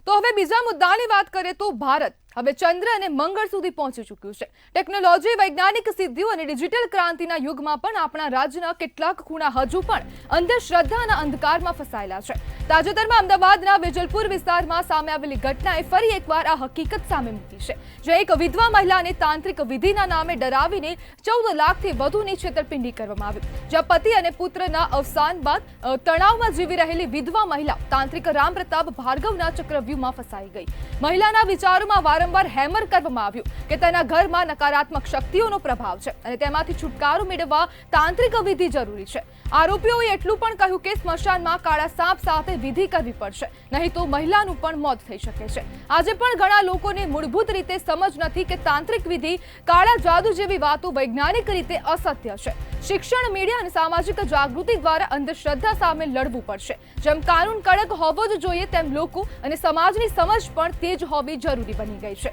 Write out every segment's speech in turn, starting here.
તો હવે બીજા મુદ્દાની વાત કરીએ તો ભારત હવે ચંદ્ર અને મંગળ સુધી પહોંચી ચૂક્યું છે। ટેકનોલોજી, વૈજ્ઞાનિક સિદ્ધિઓ અને ડિજિટલ ક્રાંતિના યુગમાં પણ આપણા રાજ્યના કેટલાક ખૂણા હજુ પણ અંધશ્રદ્ધાના અંધકારમાં ફસાયેલા છે। તાજેતરમાં અમદાવાદના વેજલપુર વિસ્તારમાં સામે આવેલી ઘટનાએ ફરી એકવાર આ હકીકત સામે મૂકી છે, જે એક વિધવા મહિલાને તાંત્રિક વિધિના નામે ડરાવીને 14 લાખથી વધુની છેતરપિંડી કરવામાં આવી। જ્યાં પતિ અને પુત્રના અવસાન બાદ તણાવમાં જીવી રહેલી વિધવા મહિલા તાંત્રિક રામપ્રતાપ ભાર્ગવના ચક્રવ્યૂહમાં ફસાઈ ગઈ। મહિલાના વિચારોમાં વારંવાર હેમર કરવામાં આવ્યું કે તેના ઘરમાં નકારાત્મક શક્તિઓનો પ્રભાવ છે અને તેમાંથી છુટકારો મેળવવા તાંત્રિક વિધિ જરૂરી છે। આરોપીઓએ એટલું પણ કહ્યું કે સ્મશાનમાં કાળા સાપ સાથે વિધિ કરવી પડશે, નહીં તો મહિલાનું પણ મોત થઈ શકે છે। આજે પણ ઘણા લોકોને મૂળભૂત રીતે સમજ નથી કે તાંત્રિક વિધિ, કાળા જાદુ જેવી વાતો વૈજ્ઞાનિક રીતે અસત્ય છે। શિક્ષણ, મીડિયા અને સામાજિક જાગૃતિ દ્વારા અંધશ્રદ્ધા સામે લડવું પડશે। જેમ કાનૂન કડક હોવો જ જોઈએ, તેમ લોકો અને સમાજની સમજ પણ તેજ હોવી જરૂરી બની ગઈ છે।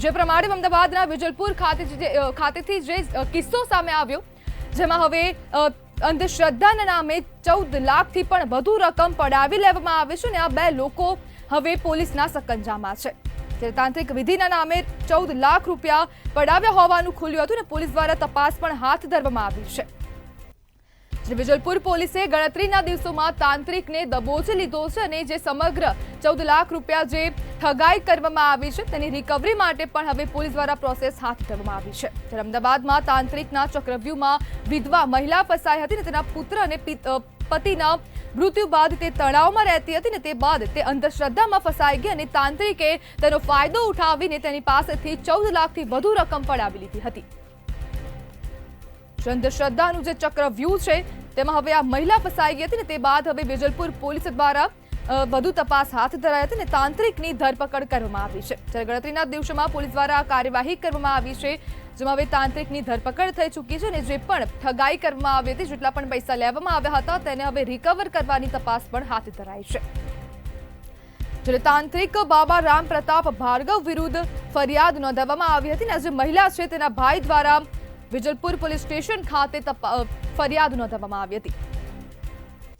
જે પ્રમાણે અમદાવાદના વેજલપુર ખાતેથી જે કિસ્સો સામે આવ્યો, જેમાં હવે અંધશ્રદ્ધાના નામે 14 લાખથી પણ વધુ રકમ પડાવી લેવામાં આવે છે અને આ બે લોકો હવે પોલીસના સકંજામાં છે। તાંત્રિક વિધિના નામે 14 લાખ રૂપિયા પડાવ્યા હોવાનું ખુલ્યું હતું અને પોલીસ દ્વારા તપાસ પણ હાથ ધરવામાં આવી છે। વેજલપુર પોલીસે ગણતરીના દિવસોમાં તાંત્રિકને દબોચી લીધો છે અને જે સમગ્ર 14 લાખ રૂપિયા જે ઠગાઈ કરવામાં આવી છે તેની રિકવરી માટે પણ હવે પોલીસ દ્વારા પ્રોસેસ હાથ ધરવામાં આવી છે। ત્યારે અમદાવાદમાં તાંત્રિકના ચક્રવ્યૂહમાં વિધવા મહિલા ફસાઈ હતી અને તેના પુત્ર અને પતિના મૃત્યુ બાદ તે તણાવમાં રહેતી હતી અને તે બાદ તે અંધશ્રદ્ધામાં ફસાઈ ગઈ અને તાંત્રિકે તેનો ફાયદો ઉઠાવીને તેની પાસેથી 14 લાખથી વધુ રકમ પડાવી લીધી હતી। અંધશ્રદ્ધાનું જે ચક્રવ્યૂહ છે તેમાં હવે આ મહિલા ફસાઈ ગઈ હતી અને તે બાદ હવે વેજલપુર પોલીસ દ્વારા વધુ તપાસ હાથ ધરાઈ હતી અને તાંત્રિકની ધરપકડ કરવામાં આવી છે। જ્યારે ગણતરીના દિવસોમાં પોલીસ દ્વારા કાર્યવાહી કરવામાં આવી છે, જેમાં હવે તાંત્રિકની ધરપકડ થઈ ચૂકી છે અને જે પણ ઠગાઈ કરવામાં આવી હતી, જેટલા પણ પૈસા લેવામાં આવ્યા હતા, તેને હવે રિકવર કરવાની તપાસ પણ હાથ ધરાઈ છે। જ્યારે તાંત્રિક બાબા રામપ્રતાપ ભાર્ગવ વિરુદ્ધ ફરિયાદ નોંધાવવામાં આવી હતી અને જે મહિલા છે તેના ભાઈ દ્વારા વેજલપુર પોલીસ સ્ટેશન ખાતે ફરિયાદ નોંધાવવામાં આવી હતી।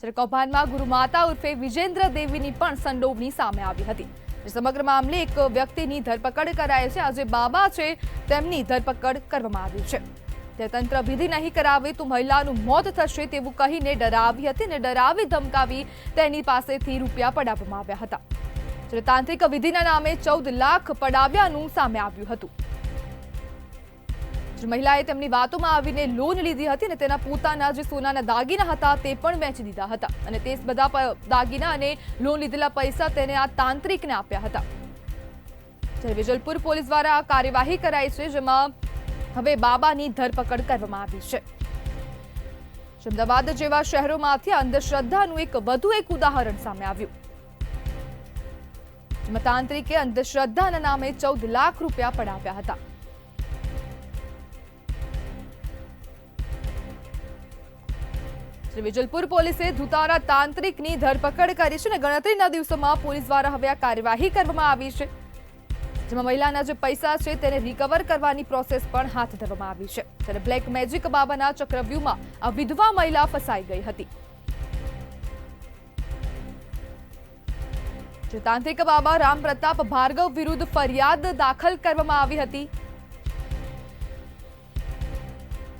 જ્યારે કૌભાંડમાં ગુરુમાતા ઉર્ફે વિજેન્દ્ર દેવીની પણ સંડોવણી સામે આવી હતી। સમગ્ર મામલે એક વ્યક્તિની ધરપકડ કરાઈ છે। આજે બાબા છે તેમની ધરપકડ કરવામાં આવી છે। તે તંત્ર વિધિ નહીં કરાવે તો મહિલાનું મોત થશે તેવું કહીને ડરાવી હતી અને ડરાવી ધમકાવી તેની પાસેથી રૂપિયા પડાવવામાં આવ્યા હતા। જ્યારે તાંત્રિક વિધિના નામે 14 લાખ પડાવ્યાનું સામે આવ્યું હતું। મહિલાએ તેમની વાતોમાં આવીને લોન લીધી હતી અને તેના પોતાના જે સોનાના દાગીના હતા તે પણ વેચી દીધા હતા અને તે બધા દાગીના અને લોન લીધેલા પૈસા તેને આ તાંત્રિકને આપ્યા હતા। જ્યારે વેજલપુર પોલીસ દ્વારા આ કાર્યવાહી કરાઈ છે, જેમાં હવે બાબાની ધરપકડ કરવામાં આવી છે। અમદાવાદ જેવા શહેરોમાંથી અંધશ્રદ્ધાનું વધુ એક ઉદાહરણ સામે આવ્યું, જેમાં તાંત્રિકે અંધશ્રદ્ધાના નામે 14 લાખ રૂપિયા પડાવ્યા હતા। વેજલપુર પોલીસે ધુતારા તાંત્રિકની ધરપકડ કરી છે અને ગણતરીના દિવસોમાં પોલીસ દ્વારા હવે આ કાર્યવાહી કરવામાં આવી છે, જેમાં મહિલાના જે પૈસા છે તેને રિકવર કરવાની પ્રોસેસ પણ હાથ ધરવામાં આવી છે। ત્યારે બ્લેક મેજિક બાબાના ચક્રવ્યૂહમાં આ વિધવા મહિલા ફસાઈ ગઈ હતી। તાંત્રિક બાબા રામપ્રતાપ ભાર્ગવ વિરુદ્ધ ફરિયાદ દાખલ કરવામાં આવી હતી।